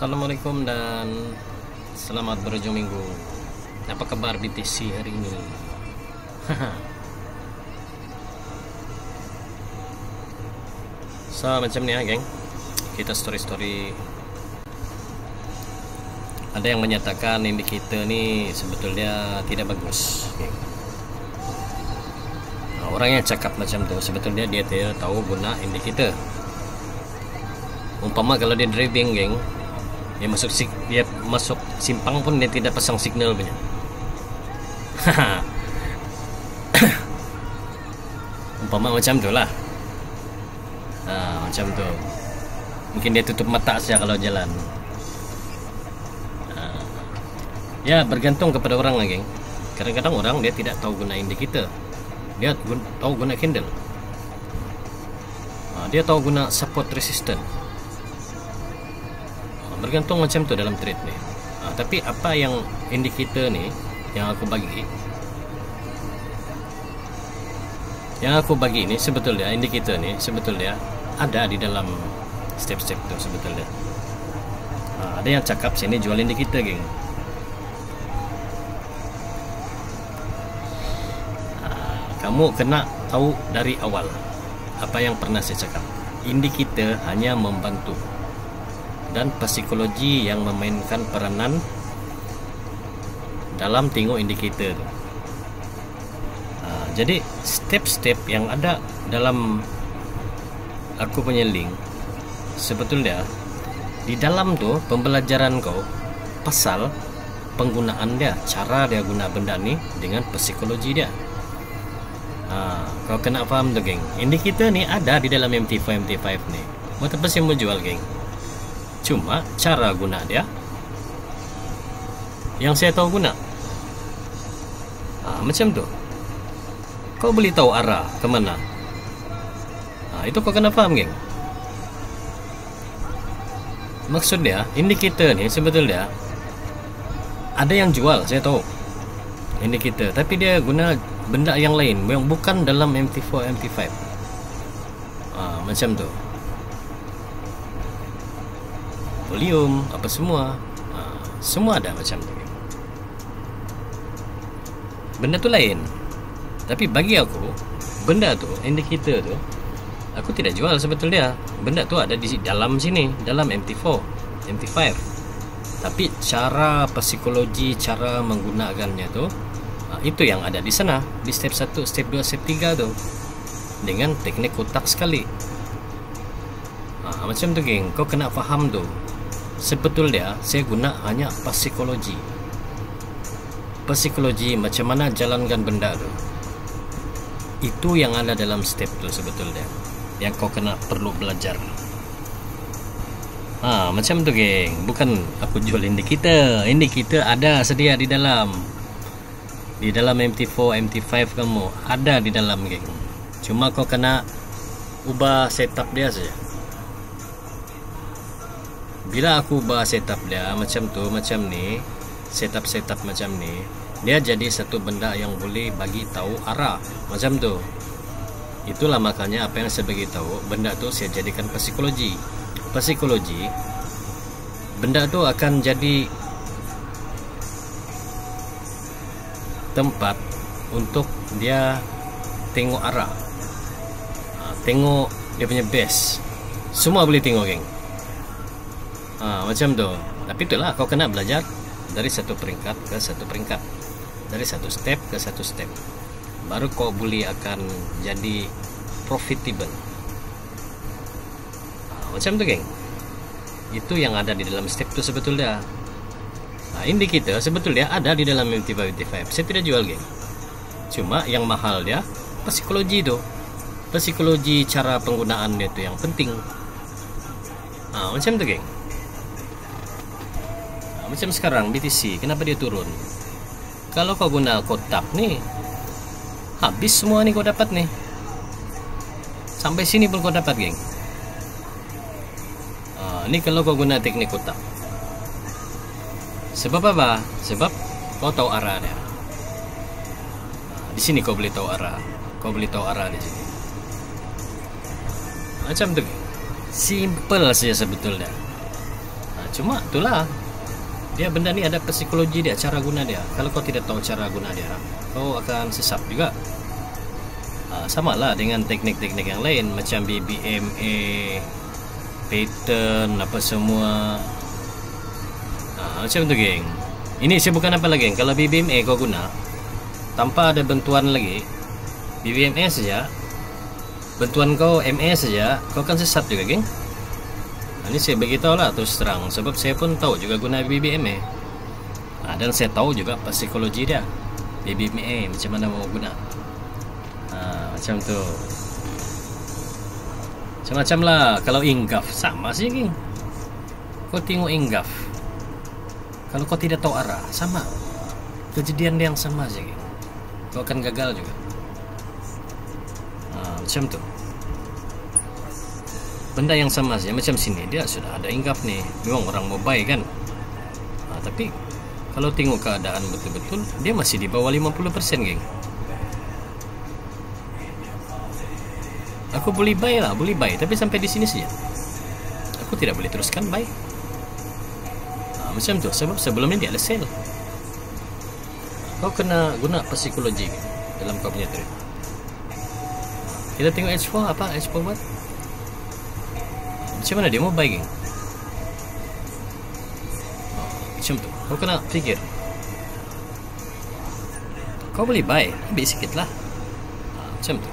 Assalamualaikum dan selamat berujung minggu. Apa kabar BTC hari ini? So macam ni ya geng, kita story-story. Ada yang menyatakan indikator ni sebetulnya tidak bagus geng. Orang yang cakap macam tu sebetulnya dia tidak tahu guna indikator. Umpama kalau dia driving geng, dia masuk simpang pun dia tidak pasang signal punya. Umpama macam tu lah. Macam tu. Mungkin dia tutup mata saja kalau jalan. Ya bergantung kepada orang lah geng. Kadang-kadang orang dia tidak tahu guna indikator, dia tahu guna candle, dia tahu guna support resistance. Bergantung macam tu dalam trade ni. Tapi apa yang indikator ni yang aku bagi ni sebetulnya indikator ni sebetulnya ada di dalam step-step tu sebetulnya. Ada yang cakap sini jual indikator geng. Kamu kena tahu dari awal apa yang pernah saya cakap. Indikator hanya membantu, dan psikologi yang memainkan peranan dalam tengok indikator. Jadi step-step yang ada dalam aku punya link sebetulnya di dalam tu pembelajaran kau pasal penggunaan dia, cara dia guna benda ni dengan psikologi dia. Kau kena faham tu geng. Indikator ni ada di dalam MT4 ni. Buat apa sih mau jual geng? Cuma cara guna dia yang saya tahu guna. Macam tu. Kau boleh tahu arah ke mana. Itu kau kena faham geng. Maksud dia indikator ni sebetulnya ada yang jual, saya tahu indikator, tapi dia guna benda yang lain yang bukan dalam MT4 MT5. Macam tu. Volume apa semua, semua ada macam tu. Benda tu lain. Tapi bagi aku benda tu, indikator tu, aku tidak jual sebetulnya. Benda tu ada di dalam sini, dalam MT4 MT5. Tapi cara psikologi, cara menggunakannya tu, itu yang ada di sana, di step 1, step 2, step 3 tu, dengan teknik kotak sekali. Macam tu geng, kau kena faham tu. Sebetulnya saya guna hanya psikologi. Psikologi macam mana jalankan benda tu. Itu yang ada dalam step tu sebetulnya, yang kau kena perlu belajar. Macam tu geng. Bukan aku jual indikator. Indikator ada sedia di dalam MT4 MT5 kamu ada di dalam geng. Cuma kau kena ubah setup dia saja. Bila aku ubah setup dia macam tu, macam ni, setup macam ni, dia jadi satu benda yang boleh bagi tahu arah macam tu. Itulah makanya apa yang saya bagi tahu, benda tu saya jadikan psikologi. Psikologi benda tu akan jadi tempat untuk dia tengok arah, tengok dia punya base. Semua boleh tengok geng. Macam tu. Tapi itulah kau kena belajar dari satu peringkat ke satu peringkat, dari satu step ke satu step, baru kau boleh akan jadi profitable. Macam tu geng. Itu yang ada di dalam step tu sebetulnya. Indikator sebetulnya ada di dalam MT5. Saya tidak jual geng. Cuma yang mahal dia psikologi tu. Psikologi cara penggunaan dia tu yang penting. Macam tu geng. Macam sekarang BTC, kenapa dia turun? Kalau kau guna kotak ni, habis semua ni kau dapat nih. Sampai sini pun kau dapat geng. Ni kalau kau guna teknik kotak. Sebab apa? Sebab kau tahu arah dia. Di sini kau boleh tahu arah. Kau boleh tahu arah di sini. Macam tu. Simple saja sebetulnya. Cuma itulah, dia benda ni ada psikologi dia, cara guna dia. Kalau kau tidak tahu cara guna dia, kau akan sesat juga. Sama lah dengan teknik-teknik yang lain macam BBMA, pattern, apa semua. Macam tu geng. Ini saya bukan apa lagi geng. Kalau BBMA kau guna tanpa ada bantuan lagi, BBMA saja, bantuan kau MA saja, kau akan sesat juga geng. Ini saya beritahu lah terus terang, sebab saya pun tahu juga guna BBMA. Dan saya tahu juga psikologi dia BBMA, macam mana mau guna. Macam tu. Macam-macam lah. Kalau Ingaf sama sih geng. Kau tengok Ingaf, kalau kau tidak tahu arah, sama kejadian yang sama sih geng. Kau akan gagal juga. Macam tu. Benda yang sama saja. Macam sini dia sudah ada Ingaf nih. Memang orang mau baik kan. Tapi kalau tengok keadaan betul-betul, dia masih di bawah 50% geng. Aku boleh buy lah, boleh buy, tapi sampai di sini saja. Aku tidak boleh teruskan buy. Macam tu, sebab sebelum ini dia ada sell. Kau kena guna psikologi dalam kau punya trade. Kita tengok H4 apa? H4 buat macam mana dia mau buy geng? Macam tu, kau kena fikir. Kau boleh buy, ambil sikit lah. Macam tu.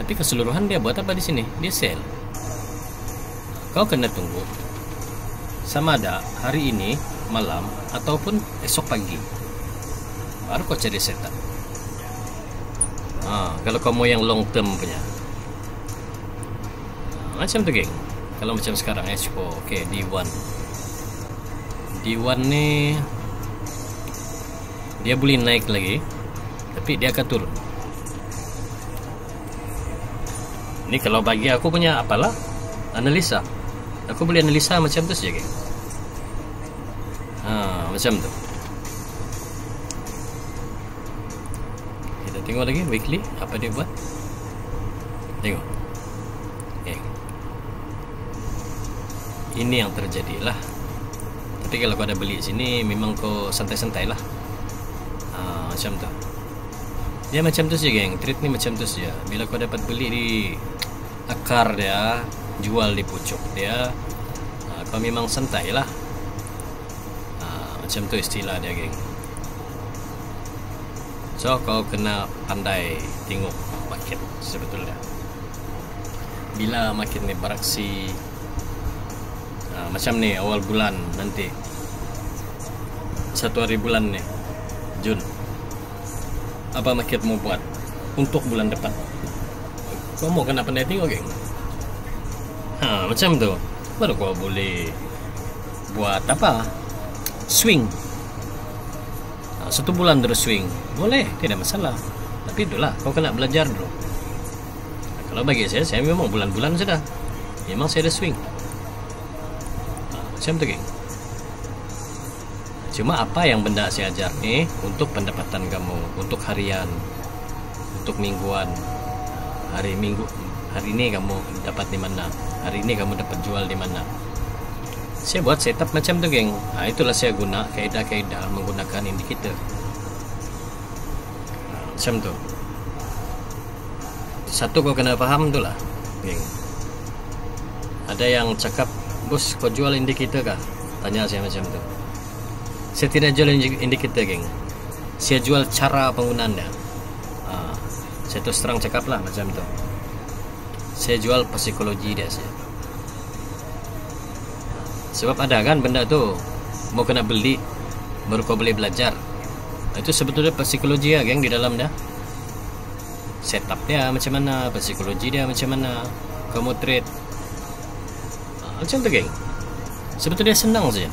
Tapi keseluruhan dia buat apa di sini? Dia sell. Kau kena tunggu sama ada hari ini malam ataupun esok pagi, baru kau cari setup. Kalau kau mau yang long term punya, macam tu geng. Kalau macam sekarang H4, okay, D1 ni dia boleh naik lagi, tapi dia akan turun. Ini kalau bagi aku punya apalah, analisa. Aku boleh analisa macam tu saja geng. Macam tu. Kita tengok lagi weekly apa dia buat. Tengok. Ini yang terjadi lah. Tapi kalau kau ada beli sini, memang kau santai-santai lah. Macam tu. Dia macam tu saja geng. Trade ni macam tu saja. Bila kau dapat beli di akar dia, jual di pucuk dia, kau memang santai lah. Macam tu istilah dia geng. So kau kena pandai tengok market sebetulnya. Bila market ni beraksi, macam ni awal bulan nanti, 1 hari bulan ni Jun, apa market mau buat untuk bulan depan, kau mau kena pandai tengok geng. Macam tu baru kau boleh buat apa, swing. 1 bulan terus swing boleh, tidak masalah. Tapi itulah, kau kena belajar dulu. Kalau bagi saya memang bulan-bulan sudah, memang saya ada swing. Macam tu geng. Cuma apa yang benda saya ajar ni untuk pendapatan kamu, untuk harian, untuk mingguan. Hari minggu, hari ini kamu dapat di mana, hari ini kamu dapat jual di mana. Saya buat setup macam tu geng. Itulah saya guna kaedah-kaedah menggunakan indikator. Macam tu. Satu kau kena faham tu lah geng. Ada yang cakap, bos kau jual indikator kah? Tanya saya macam tu. Saya tidak jual indikator geng. Saya jual cara penggunaan dia. Saya terus terang cakap lah macam tu. Saya jual psikologi dia saja. Sebab ada kan benda tu mau kena beli baru kau boleh belajar. Itu sebetulnya psikologi ya geng di dalam dia. Setup dia macam mana, psikologi dia macam mana, kamu trade. Macam tu geng. Sebetulnya senang saja,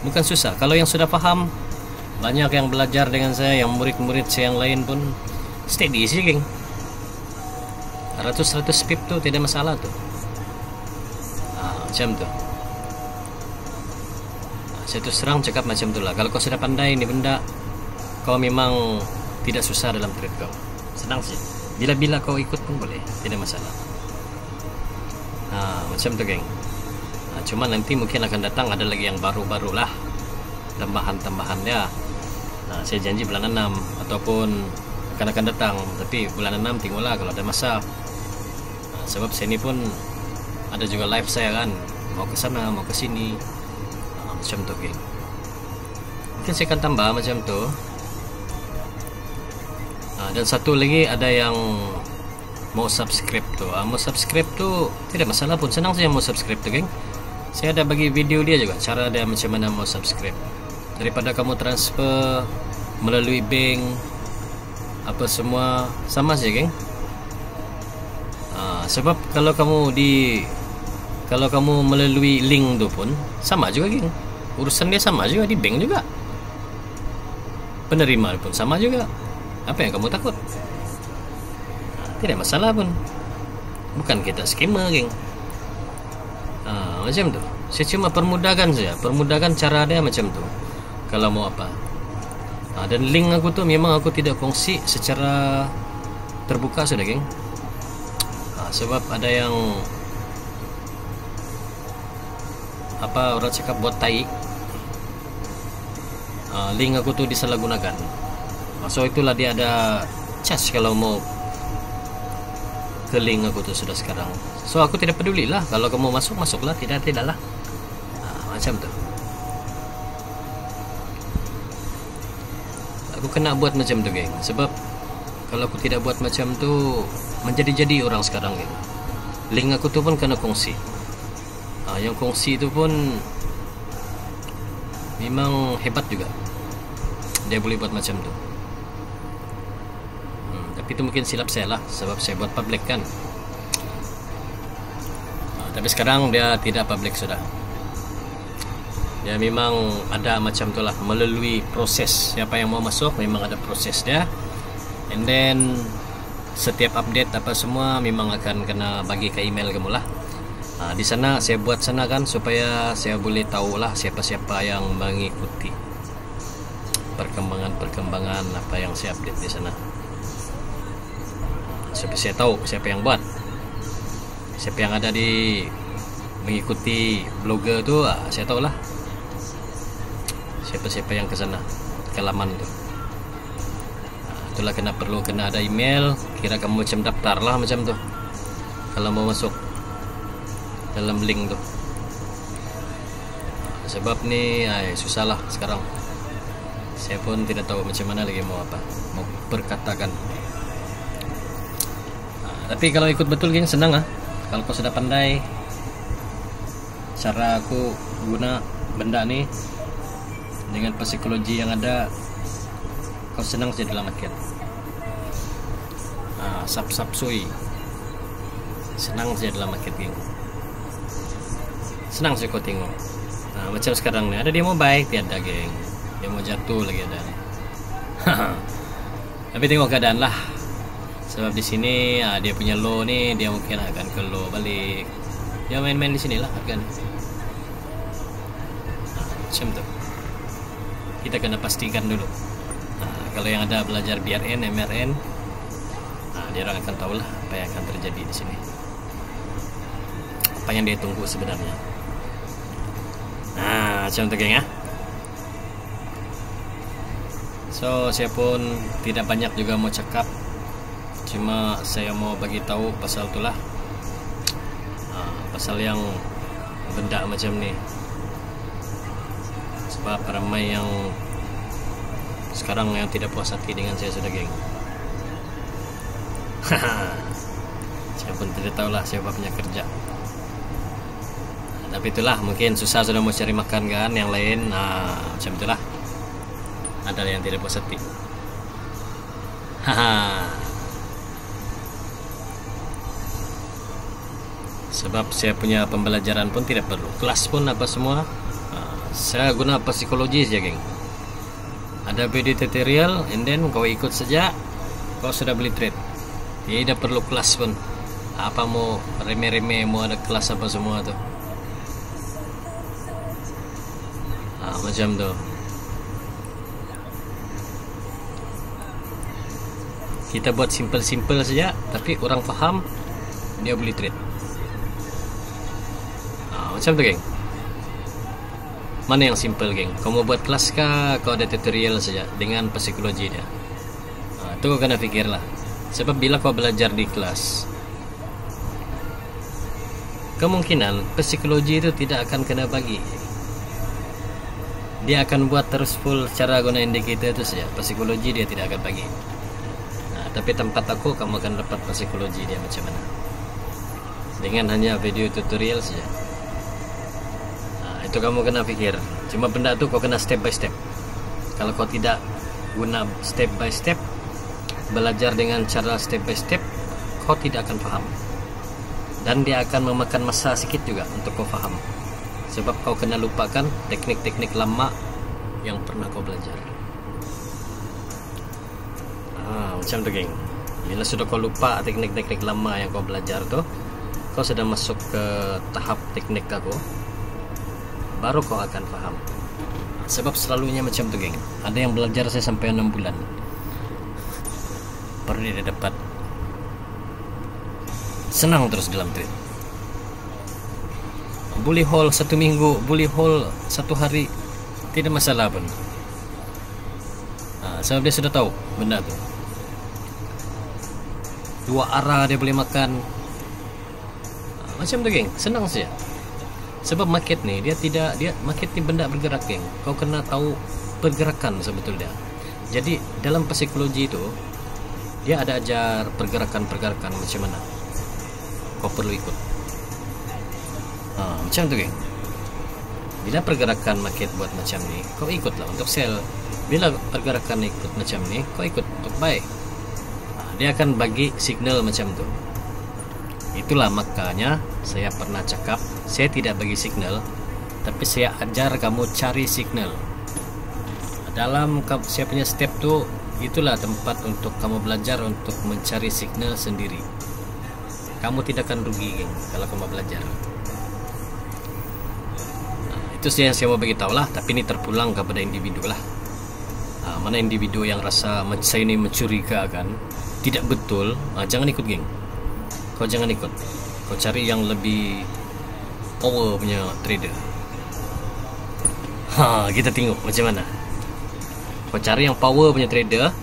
bukan susah. Kalau yang sudah faham, banyak yang belajar dengan saya, yang murid-murid saya yang lain pun steady sih geng. 100 pip tu tidak masalah tu. Macam tu. Saya terus serang cakap macam tu lah. Kalau kau sudah pandai ni benda, kau memang tidak susah dalam trade kau. Senang sih. Bila-bila kau ikut pun boleh, tidak masalah. Macam tu geng. Cuma nanti mungkin akan datang ada lagi yang baru-baru lah, tambahan-tambahan ya. Saya janji bulan 6 ataupun akan datang, tapi bulan 6 tengoklah kalau ada masa. Sebab saya ni pun ada juga live saya kan, mau ke sana mau ke sini, macam tu geng. Mungkin saya akan tambah macam tu. Dan satu lagi ada yang mau subscribe tu, mau subscribe tu tidak masalah pun, senang saja mau subscribe tu geng. Saya ada bagi video dia juga, cara dia macam mana mau subscribe. Daripada kamu transfer melalui bank apa semua sama saja geng. Sebab kalau kamu melalui link tu pun sama juga geng, urusan dia sama juga, di bank juga, penerima pun sama juga. Apa yang kamu takut? Tidak masalah pun, bukan kita scammer geng. Macam tu. Saya cuma permudahkan saja, permudahkan cara dia macam tu kalau mau apa. Dan link aku tu memang aku tidak kongsi secara terbuka sudah geng. Sebab ada yang apa orang cakap buat tai, link aku tu disalahgunakan. So itulah dia ada charge kalau mau ke link aku tu sudah sekarang. So aku tidak peduli lah, kalau kamu masuk masuklah, tidak lah. Macam tu. Aku kena buat macam tu geng, sebab kalau aku tidak buat macam tu menjadi-jadi orang sekarang geng. Link aku tu pun kena kongsi. Yang kongsi tu pun memang hebat juga, dia boleh buat macam tu. Tapi itu mungkin silap saya lah, sebab saya buat public kan. Tapi sekarang dia tidak public sudah. Dia memang ada macam tu lah, melalui proses. Siapa yang mau masuk memang ada proses dia. And then setiap update apa semua memang akan kena bagi ke email kamu lah. Di sana saya buat sana kan, supaya saya boleh tahu lah siapa-siapa yang mengikuti perkembangan apa yang saya update di sana. Supaya saya tahu siapa yang buat, siapa yang ada di mengikuti blogger tu, saya tahu lah siapa-siapa yang ke sana, ke laman tu. Itulah perlu ada email. Kira kamu macam daftar lah macam tu kalau mau masuk dalam link tu. Sebab ni susah lah sekarang. Saya pun tidak tahu macam mana lagi mau perkatakan. Tapi kalau ikut betul geng senang kalau kau sudah pandai cara aku guna benda ni dengan psikologi yang ada, kau senang saja dalam market. Sap sui senang saja dalam market geng. Senang saja kau tengok. Macam sekarang ni ada dia mau baik tiada geng, dia mau jatuh lagi ada. Tapi tengok keadaan lah. Sebab di sini dia punya low ni, dia mungkin akan ke low balik. Dia main-main di sini lah kan. Macam tu. Kita kena pastikan dulu. Kalau yang ada belajar BRN, MRN, dia orang akan tahu lah apa yang akan terjadi di sini. Apa yang dia tunggu sebenarnya. Macam tu geng . So saya pun tidak banyak juga mau cakap. Cuma saya mau bagi tahu pasal itulah, pasal yang benda macam ni. Sebab ramai yang sekarang yang tidak puas hati dengan saya sudah geng. Saya pun tidak tahulah siapa punya kerja. Tapi itulah, mungkin susah sudah mau cari makan kan, yang lain macam itulah. Ada yang tidak puas hati. Sebab saya punya pembelajaran pun tidak perlu kelas pun apa semua. Saya guna psikologi saja geng. Ada video tutorial, and then kau ikut saja, kau sudah beli trade. Tidak perlu kelas pun. Apa mau remeh-remeh, mau ada kelas apa semua tu. Macam tu. Kita buat simple-simple saja, tapi orang faham, dia boleh trade. Macam tu geng. Mana yang simple geng? Kau mau buat kelas kah? Kau ada tutorial saja dengan psikologi dia. Itu kau kena fikir lah. Sebab bila kau belajar di kelas, kemungkinan psikologi itu tidak akan kena bagi. Dia akan buat terus full cara guna indikator itu saja. Psikologi dia tidak akan bagi. Tapi tempat aku kamu akan dapat psikologi dia macam mana dengan hanya video tutorial saja. Itu kamu kena fikir. Cuma benda tu kau kena step by step. Kalau kau tidak guna step by step, belajar dengan cara step by step, kau tidak akan faham. Dan dia akan memakan masa sikit juga untuk kau faham. Sebab kau kena lupakan teknik-teknik lama yang pernah kau belajar. Macam tu geng. Bila sudah kau lupa teknik-teknik lama yang kau belajar tu, kau sudah masuk ke tahap teknik aku, baru kau akan faham. Sebab selalunya macam tu geng. Ada yang belajar saya sampai 6 bulan baru dia dapat senang terus dalam trade. Bully hole 1 minggu, bully hole 1 hari, tidak masalah pun. Sebab dia sudah tahu benda tu. 2 arah dia boleh makan. Macam tu geng, senang saja. Sebab market ni dia market ni benda bergerak geng. Kau kena tahu pergerakan sebetulnya. Jadi dalam psikologi itu dia ada ajar pergerakan-pergerakan macam mana kau perlu ikut. Macam tu geng. Bila pergerakan market buat macam ni, kau ikutlah untuk sell. Bila pergerakan ikut macam ni, kau ikut untuk buy. Dia akan bagi signal macam tu. Itulah makanya saya pernah cakap, saya tidak bagi signal, tapi saya ajar kamu cari signal. Dalam saya punya step tu, itulah tempat untuk kamu belajar untuk mencari signal sendiri. Kamu tidak akan rugi geng kalau kamu belajar. Itu yang saya mau bagi tahu lah. Tapi ini terpulang kepada individu lah. Mana individu yang rasa saya ini mencurigakan, tidak betul, jangan ikut geng. Kau jangan ikut. Kau cari yang lebih power punya trader. Kita tengok macam mana. Kau cari yang power punya trader,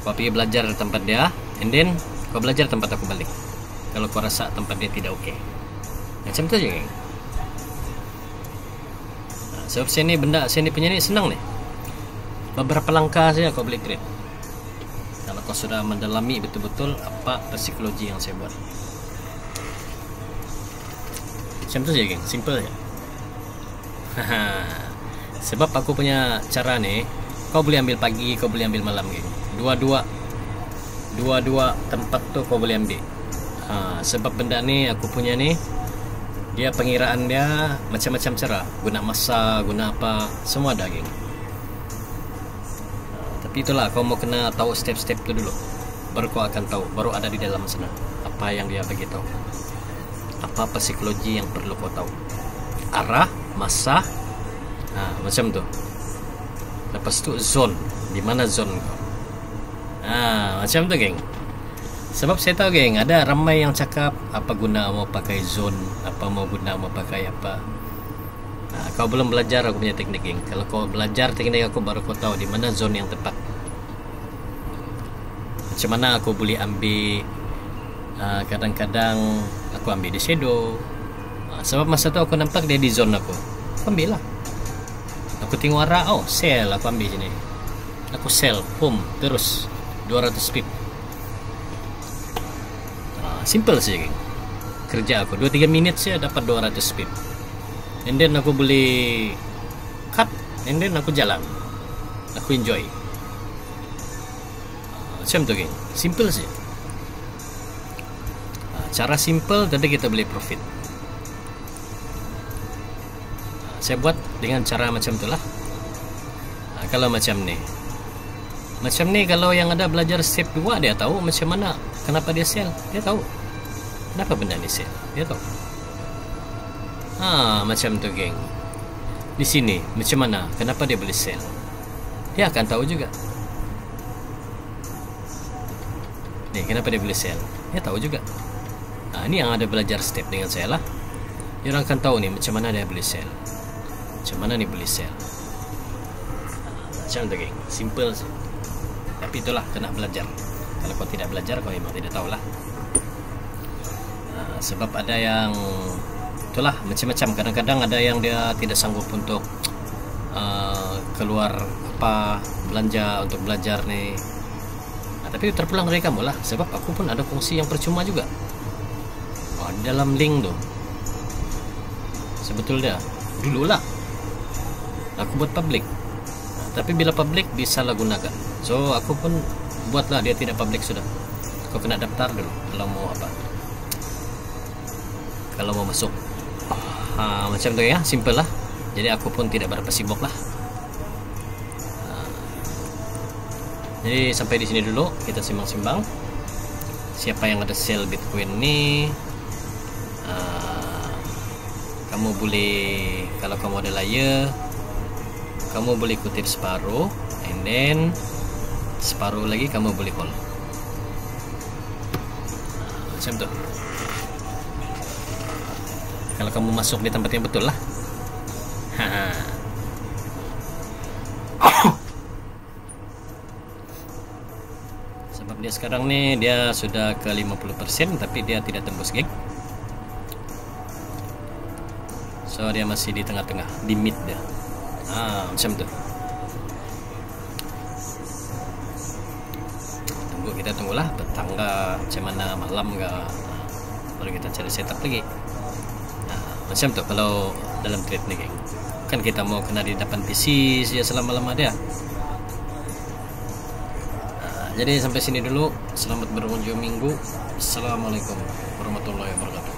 kau pergi belajar tempat dia, and then kau belajar tempat aku balik. Kalau kau rasa tempat dia tidak okey, macam tu je geng. Sebab saya ni benda, saya ni punya ni senang ni. Beberapa langkah saja kau boleh trade. Kalau kau sudah mendalami betul-betul apa psikologi yang saya buat. Macam tu je geng, simple je. Sebab aku punya cara ni, kau boleh ambil pagi, kau boleh ambil malam geng. Dua-dua tempat tu kau boleh ambil. Sebab benda ni aku punya ni, dia pengiraan dia macam-macam cara. Guna masa, guna apa, semua ada geng. Tapi itulah, kau mau kena tahu step-step tu dulu, baru kau akan tahu, baru ada di dalam sana apa yang dia bagi tahu, apa psikologi yang perlu kau tahu, arah, masa, macam tu. Lepas tu zone, di mana zone kau. Macam tu geng. Sebab saya tahu geng, ada ramai yang cakap apa guna mau pakai zone, apa mau guna mau pakai apa. Kau belum belajar aku punya teknik geng. Kalau kau belajar teknik aku, baru kau tahu di mana zone yang tepat. Macam mana aku boleh ambil, kadang-kadang aku ambil di shadow. Sebab masa tu aku nampak dia di zone aku ambil lah. Aku tengok arah, sell, aku ambil sini. Aku sell, boom, terus 200 pip. Simple saja geng. Kerja aku 2-3 minit saya dapat 200 pip. And then aku boleh cut, and then aku jalan, aku enjoy. Macam tu geng, simple saja. Cara simple tadi kita boleh profit. Saya buat dengan cara macam tu lah. Kalau macam ni, kalau yang ada belajar step 2, dia tahu macam mana, kenapa dia sell, dia tahu kenapa benda ni sell, dia tahu. Macam tu geng. Di sini macam mana, kenapa dia boleh sell, dia akan tahu juga. Ni kenapa dia boleh sell, dia tahu juga. Ni yang ada belajar step dengan saya lah. dia orang akan tahu nih macam mana dia beli sel, macam mana nih beli sel. Macam tu geng, simple sih. Tapi itulah kena belajar. Kalau kau tidak belajar, kau memang tidak tahulah. Sebab ada yang itulah macam-macam. Kadang-kadang ada yang dia tidak sanggup untuk keluar belanja untuk belajar nih. Tapi terpulang dari kamu lah. Sebab aku pun ada fungsi yang percuma juga. Di dalam link tuh sebetulnya dulu lah aku buat public, tapi bila public disalahgunakan, so aku pun buatlah dia tidak public sudah. Kau kena daftar dulu kalau mau masuk. Macam tu ya, simple lah. Jadi aku pun tidak berapa sibuk lah. Jadi sampai di sini dulu, kita simbang-simbang. Siapa yang ada sell Bitcoin nih? Kamu boleh, kalau kamu ada layer, kamu boleh kutip separuh, and then separuh lagi kamu boleh hold. Macam tu. Kalau kamu masuk di tempat yang betul lah. Sebab dia sekarang nih, dia sudah ke 50%, tapi dia tidak tembus gig. So dia masih di tengah-tengah, di mid dia. Macam tu. Kita tunggulah petang enggak, macam mana malam enggak, baru kita cari setup lagi. Macam tu kalau dalam trade ni geng. Kan kita mau kena di depan PC saja selama-lama dia. Jadi sampai sini dulu. Selamat berkunjung minggu. Assalamualaikum warahmatullahi wabarakatuh.